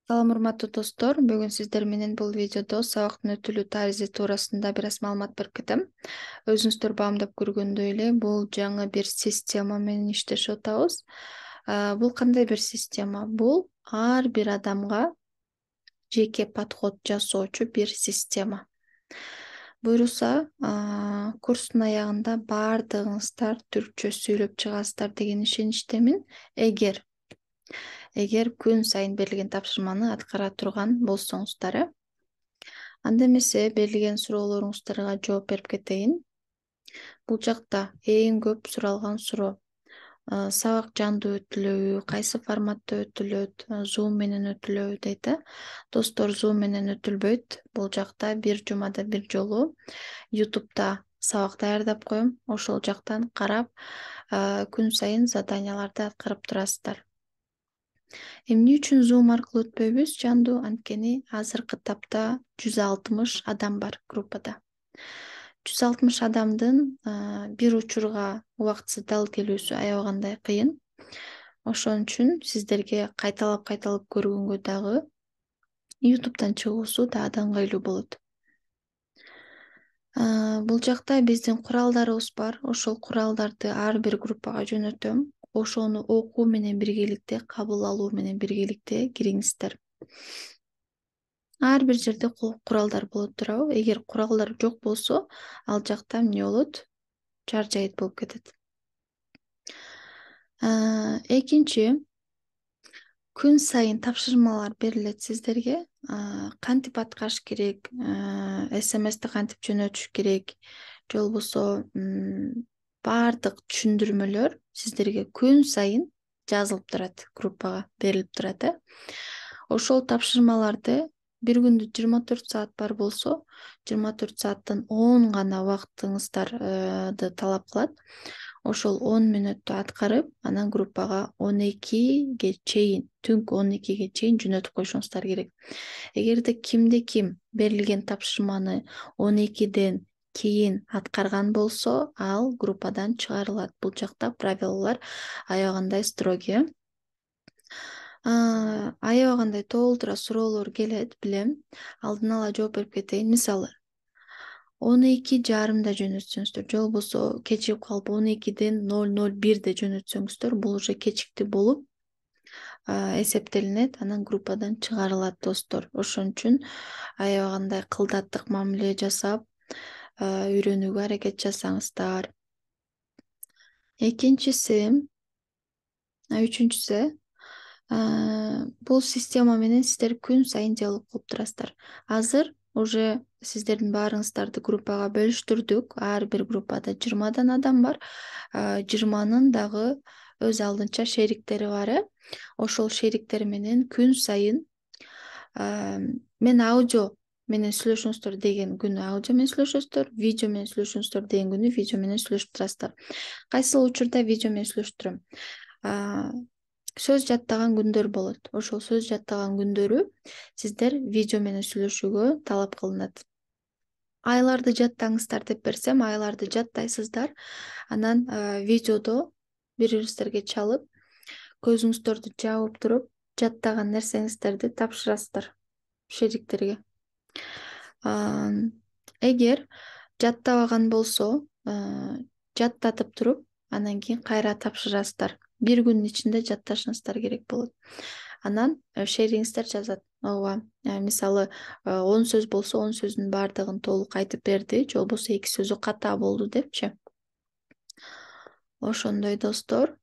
Салам урматтуу достор, бүгүн сиздер менен бул видеодо сабактын өтүлүү тарихи туурасында бир аз маалымат берип кетем. Өзүңүздөр баамдап көргөндөй эле бул жаңы бир система менен иштешип атабыз. Бул кандай бир система? Бул ар бир адамга жеке подход жасоочу бир система. Буйруса, курстун аягында баардыгыңыздар түркчө сүйлөп чыгасыздар деген ишеничтемин. Эгер күн сайын берилген тапшырманы аткара турган болсоңуздар, анда эмесе берилген суроолоруңуздарга жооп берип кетейин. Бул жакта эң көп суралган суроо сабак жандуу өтүлөбү, кайсы форматта өтүлөт, Zoom менен өтүлөбү дейт. Достор, Zoom менен өтүлбөйт. Бул жакта бир жумада бир жолу YouTube'да сабак даярдап коем. Ошол жактан карап, күн сайын заданияларды аткарып турасыздар. Эмне үчүн Zoom аркылуу өтпөйбүз жандуу? Анткени азыркы тапта 160 адам бар группада. 160 адамдын бир учурга убактысы дал келүүсү аябагандай кыйын. Ошон үчүн сиздерге кайталап көргөнгө дагы YouTube'дан чыгуусу дагы ыңгайлуу болот. Бул жакта биздин куралдарыбыз бар. Ошол куралдарды ар бир группага жөнөтөм. Ошону окуу менен биргеликте, кабыл алуу менен биргеликте кириңиздер. Ар бир жерде куралдар болот турабы? Эгер куралдар жок болсо, ал жакта эмне болот? Чаржайыт болуп кетет. Экинчи, күн сайын тапшырмалар берилет сиздерге. Кантип аткарыш керек, SMS-ти кантип жөнөтүш керек, же болбосо баардык түшүндүрмөлөр сиздерге күн сайын жазылып турат, группага берилип турат. Ошол тапшырмаларды бир күндө 24 саат бар болсо, 24 сааттын 10 гана убактыңыздарды талап кылат. Ошол 10 мүнөттү аткарып, анан группага 12ге чейин, түнкү 12ге чейин жөнөтүп коюшуңуздар керек. Эгерде кимде ким берилген тапшырманы 12ден кийин аткарган болсо, ал группадан чыгарылат. Бул жакта правилалар аябагандай строгий. Аябагандай толтура суроолор келет, билем. Алдын ала жооп берип кетейин. Мисалы, 12:30 жөнөтсөңүздөр, же болбосо кечигип калып 12ден 001 жөнөтсөңүздөр, бул уже кечикти болуп эсептелинет, анан группадан чыгарылат достор. Ошон үчүн аябагандай кылдаттык мамиле жасап, үйрөнүүгө аракет жасаңыздар. Үчүнчүсү, бул система менен сиздер күн сайын диалог кылып турасыздар. Азыр уже сиздердин баарыңыздарды группага бөлүштүрдүк. Ар бир группада 20 адам бар. 20-нын дагы өз алдынча шериктери бар. Ошол шериктер менен күн сайын мен аудио менен сүйлөшүңүздөр деген күнү аудио менен сүйлөшөсүздөр, видео менен сүйлөшүңүздөр деген күнү видео менен сүйлөшүп турасыздар. Кайсыл учурда видео менен сүйлөшүп турам? Сөз жаттаган күндөр болот. Ошол сөз жаттаган күндөрү сиздер видео менен сүйлөшүүгө талап кылынат. Айларды жаттаңыздар деп берсем, айларды жаттайсыздар. Анан видеодо бириңиздерге чалып, көзүңүздөрдү жаап туруп, жаттаган нерсеңиздерди тапшырасыздар шериктерге. Эгер жаттабаган болсо, жаттатып туруп, анан кийин кайра тапшырасыздар. Бир күнүн ичинде жатташыңыздар керек болот. Анан шериңиздер жазат. Ооба, мисалы 10 сөз болсо, 10 сөздүн баардыгын толук айтып берди, же болбосо 2 сөзү ката болду депчи. Ошондой достор.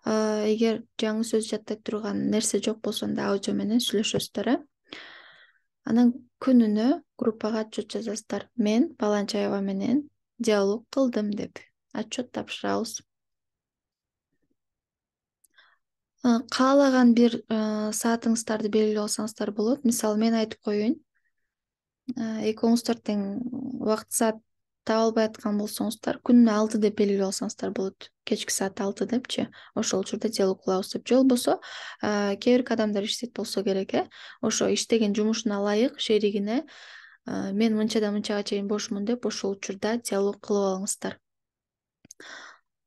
Эгер жаңы сөз жаттай турган нерсе жок болсо, анда аудио менен сүйлөшөсүздөр. Анан күнүнө группага отчет жазасыздар. Мен баланча аябай менен диалог кылдым деп отчет тапшырабыз. Каалаган бир саатыңыздарды белгилеп алсаңыздар болот. Мисалы, мен айтып коеюн. 2-4 тең убакыт саат таба албай аткан болсоңуздар, күнүнө 6 деп белгилеп алсаңыздар болот. Кечки саат 6 депчи. Ошол учурда диалог кылабыз деп. Же болбосо, кээ бир адамдар иштейт болсо керек, ошо иштеген жумушуна ылайык шеригине мен мынчадан мынчага чейин бошмун деп ошол учурда диалог кылып алыңыздар.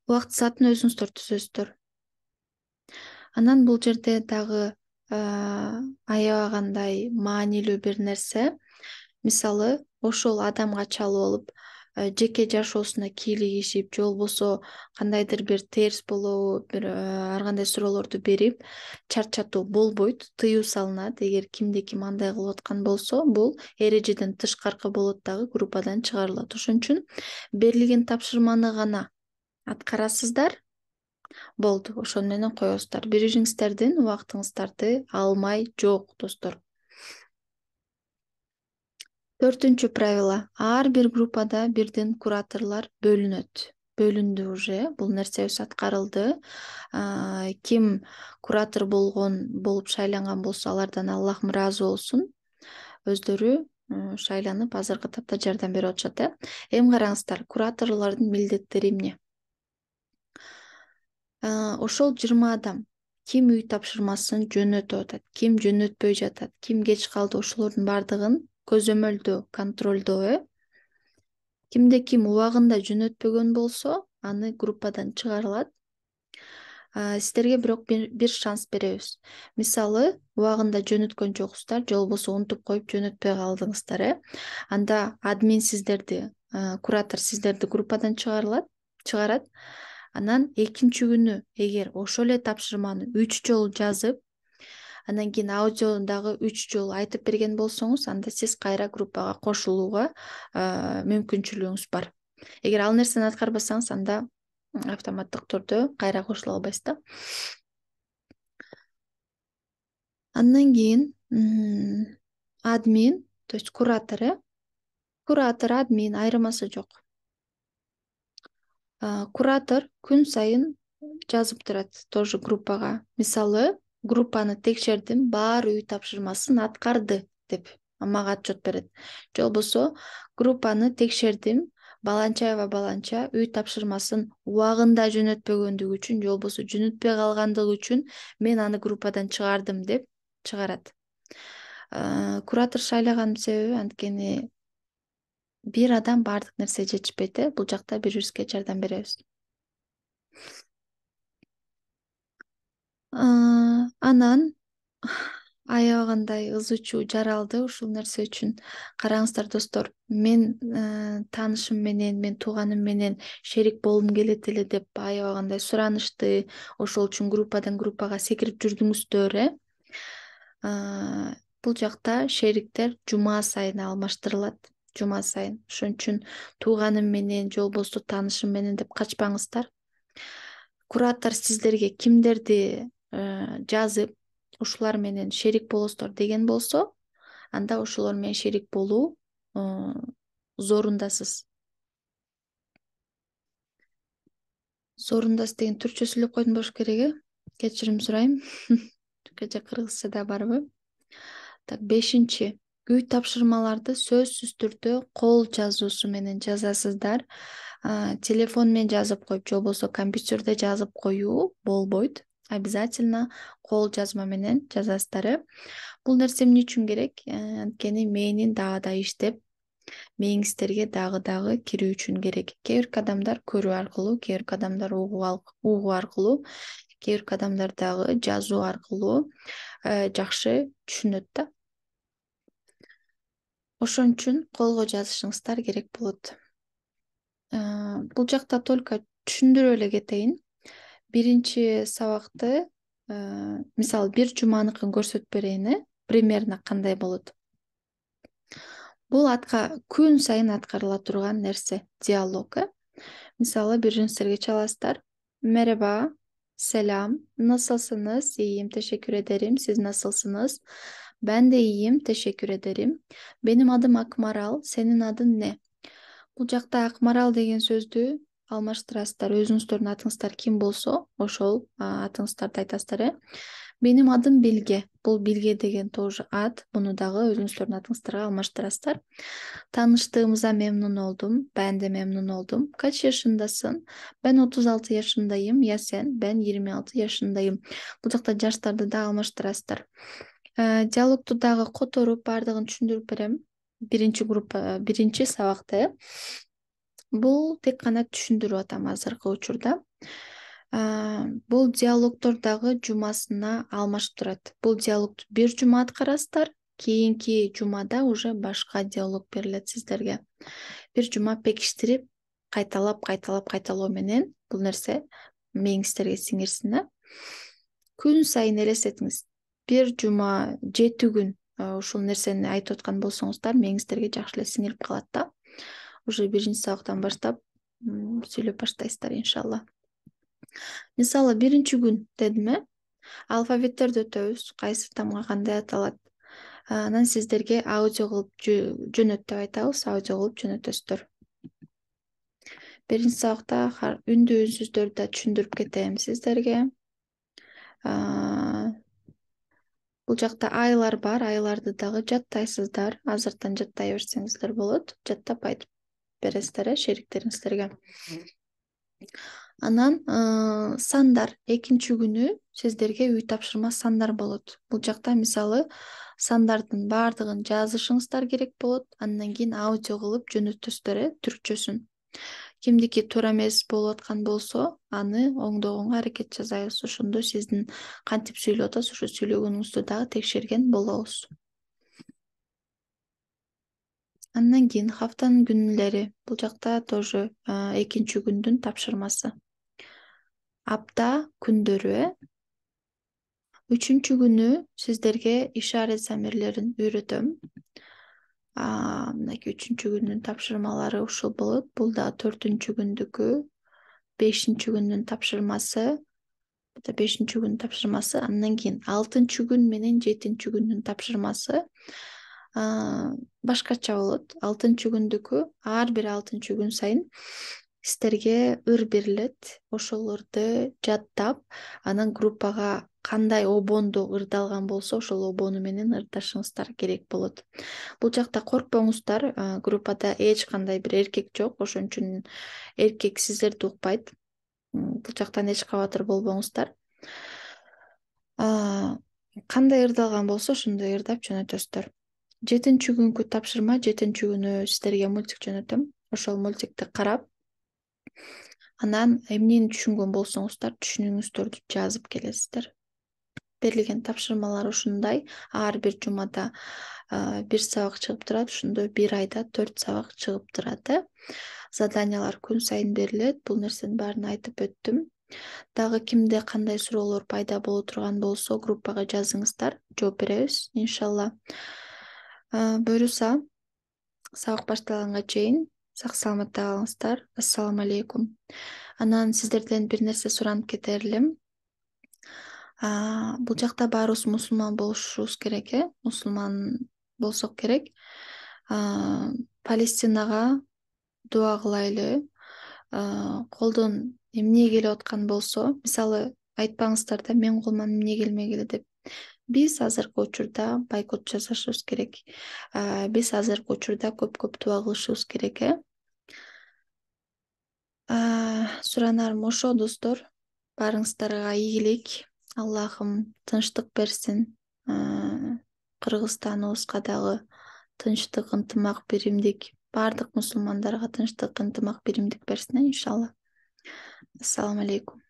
Убакыт саатын өзүңүздөр түзөсүздөр. Анан бул жерде дагы аябагандай маанилүү бир нерсе. Мисалы, ошол адамга чалып алып, жеке жашоосуна кийлигишип, же болбосо кандайдыр бир терс болобу, бир ар кандай суроолорду берип, чарчатуу болбойт, тыюу салынат. Эгер кимде ким андай кылып аткан болсо, бул эрежеден тышкаркы болот дагы, группадан чыгарылат. Ошон үчүн берилген тапшырманы гана аткарасыздар, болду, ошону менен коесуздар. Бири-бириңиздердин убактыңыздарды алмай жок, достор. 4-чү правило. Ар бир группада бирден кураторлор бөлүндү уже. Бул нерсебиз аткарылды. Ким куратор болуп шайланган болсо, алардан Аллах ыраазы болсун. Өздөрү шайланып, азыркы тапта жардам берип атышат. Эми караңыздар, кураторлордун милдеттери эмне? Ошол 20 адам ким үй тапшырмасын жөнөтүп атат, ким жөнөтпөй жатат, ким кеч калды, ошолордун бардыгын көзөмөлдөө, контролдоо. Кимде ким убагында жөнөтпөгөн болсо, аны группадан чыгарылат. Сиздерге бирок бир шанс беребиз. Мисалы, убагында жөнөткөн жоксуздар, же болбосо унутуп коюп жөнөтпөй калдыңыздар. Анда админ сиздерди, куратор сиздерди группадан чыгарат. Анан экинчи күнү эгер ошол эле тапшырманы 3 жолу жазып, анан кийин аудиону дагы 3 жолу айтып берген болсоңуз, анда сиз кайра группага кошулууга мүмкүнчүлүгүңүз бар. Эгер ал нерсени аткарбасаңыз, анда автоматтык түрдө кайра кошула албайсыз да. Андан кийин админ, то есть куратор, админ айырмасы жок. Куратор күн сайын жазып турат тоже группага. Мисалы, группаны текшердим, баары үй тапшырмасын аткарды деп мага отчет берет. Же болбосо, группаны текшердим, баланча үй тапшырмасын убагында жөнөтпөгөндүгү үчүн, же болбосо жөнөтпөй калгандыгы үчүн мен аны группадан чыгардым деп чыгарат. Куратор шайлаган себеби анткени бир адам баардык нерсе жетишпейт. Бул жакта бири-бирибизге жардам беребиз. Анан аябагандай ыз чуу жаралды ушул нерсе үчүн. Караңыздар, достор, мен таанышым менен, мен тууганым менен шерик болгум келет эле деп аябагандай суранышты. Ошол үчүн группадан группага секирип жүрдүңүздөр. Бул жакта шериктер жума сайын алмаштырылат. Жума сайын. Ошон үчүн тууганым менен, же болбосо таанышым менен деп качпаңыздар. Куратор сиздерге кимдерди жазып, ушулар менен шерик болосуздар деген болсо, анда ошолор менен шерик болуу зорундасыз. Зорундасыз деген түркчө сүйлөп койдум болуш керек. Кечирим сурайм. Түркчө кыргызча да барбы? Так, 5-чи. Үй тапшырмаларды сөзсүз түрдө кол жазуусу менен жазасыздар. Телефон менен жазып коюп, же болбосо компьютерде жазып коюу болбойт. Обязательно кол жазма менен жазасыздар. Бул нерсе эмне үчүн керек? Анткени мээнин дагы иштеп, мээңиздерге дагы кирүү үчүн керек. Кээ бир адамдар көрүү аркылуу, кээ бир адамдар угуу аркылуу, кээ бир адамдар дагы жазуу аркылуу жакшы түшүнөт да. Ошон үчүн колго жазышыңыздар керек болот. Бул жакта только түшүндүрүп эле кетейин. Биринчи сабакты, мисалы, бир жуманыкын көрсөтүп берейин, примерно кандай болот. Бул күн сайын аткарыла турган нерсе, диалог. Мисалы, бириңиздерге чаласыздар. Мереба, селам, насылсınız? İyiyim, teşekkür ederim. Siz nasılsınız? Ben de iyiyim, teşekkür ederim. Benim adım Akmaral, senin adın ne? Бул жакта Акмарал деген сөздү алмаштырасыздар. Өзүңүздөрдүн атыңыздар ким болсо, ошол атыңыздарды айтасыздар. Benim adım Bilge. Бул Билге деген тоже ат. Буну дагы өзүңүздөрдүн атыңыздарга алмаштырасыздар. Tanıştığımıza memnun oldum. Ben de memnun oldum. Kaç yaşındasın? Ben 36 yaşındayım. Ya sen? Ben 26 yaşındayım. Бул жакта жаштарды да алмаштырасыздар. Диалогту дагы которуп, бардыгын түшүндүрүп берем. Биринчи сабакта. Бул тек гана түшүндүрүп атам азыркы учурда. Бул диалогдор дагы жумасына алмашып турат. Бул диалогду бир жума аткарасыздар, кийинки жумада уже башка диалог берилет сиздерге. Бир жума пекиштирип, кайталоо менен бул нерсе мээңиздерге сиңирсин да. Күн сайын элестетиңиз. Бир жума 7 күн ушул нерсени айтып аткан болсоңуздар, мээңиздерге жакшы эле сиңирип калат да. Уже биринчи сабактан баштап сүйлөп баштайсыздар иншалла. Мисалы, биринчи күн дедим, алфавиттерди өтөбүз, кайсы тамга кандай аталат. Анан сиздерге аудио кылып жөнөт деп айтабыз, аудио кылып жөнөтөсүздөр. Биринчи сабакта үндүү үнсүздөрдү да түшүндүрүп кетем сиздерге. Бул жакта айлар бар, айларды дагы жаттайсыздар. Азыртан жаттай берсеңиздер болот. Жаттап айтып бересиздер шериктериңиздерге. Анан сандар, экинчи күнү сиздерге үй тапшырма сандар болот. Бул жакта мисалы сандардын баардыгын жазышыңыздар керек болот. Андан кийин аудио кылып жөнөтөсүздөр, түркчөсүн. Кимдики туура эмес болуп аткан болсо, аны оңдогонго аракет жасайбыз. Ошондо сиздин кантип сүйлөп атасыз, ошо сүйлөгөнүңүздү дагы текшерген болобуз. Андан кийин хафтанын күнүлөрү. Бул жакта тоже экинчи күндүн тапшырмасы. Апта күндөрү. Үчүнчү күнү сиздерге ишарат замирлерин үйрөтөм. Мынакей үчүнчү күндүн тапшырмалары ушул болот. Бул да 4-чү күндүкү, 5-чи күндүн тапшырмасы, бул да 5-чү күндүн тапшырмасы. Андан кийин 6-чы күн менен 7-чи күндүн тапшырмасы башкача болот. 6-чы күндүкү ар бир 6-чы күн сайын сиздерге ыр берилет. Ошолорду жаттап, анан группага кандай обондо ырдалган болсо, ошол обону менен ырдашыңыздар керек болот. Бул жакта коркпоңуздар, группада эч кандай бир эркек жок, ошон үчүн эркек сиздерди укпайт. Бул жактан эч кабатыр болбоңуздар. Кандай ырдалган болсо, ошондой ырдап жөнөтөсүздөр. 7-чү күнгү тапшырма, 7-чү күнү сиздерге мультик жөнөтөм. Ошол мультикти карап, анан эмнени түшүнгөн болсоңуздар, түшүнүүңүздөрдү жазып келесиздер. Берилген тапшырмалар ушундай. Ар бир жумада 1 сабак чыгып турат, ошондой 1 айда 4 сабак чыгып турат. Заданиялар күн сайын берилет. Бул нерсенин баарын айтып өттүм. Дагы кимде кандай суроолор пайда боло турган болсо, группага жазыңыздар, жооп беребиз иншалла. Буюрса, сабак башталганга чейин сак-саламатта калыңыздар. Ассаламу алейкум. Анан сиздерден бир нерсе суранып кетер элем. Бул жакта баарыбыз мусулман болушубуз керек, мусулман болсок керек. Палестинага дуа кылайлы. Колдон эмне келип аткан болсо, мисалы айтпаңыздар да менин колуман эмне келмегиле деп. Биз азыркы учурда бойкот жасашыбыз керек. Биз азыркы учурда көп дуа кылышыбыз керек. Суранарым ошо, достор. Баарыңыздарга ийгилик. Аллахым тынчтык берсин. Кыргызстаныбызга дагы тынчтык, ынтымак, биримдик, баардык мусулмандарга тынчтык, ынтымак, биримдик берсин иншалла. Ассаламу алейкум.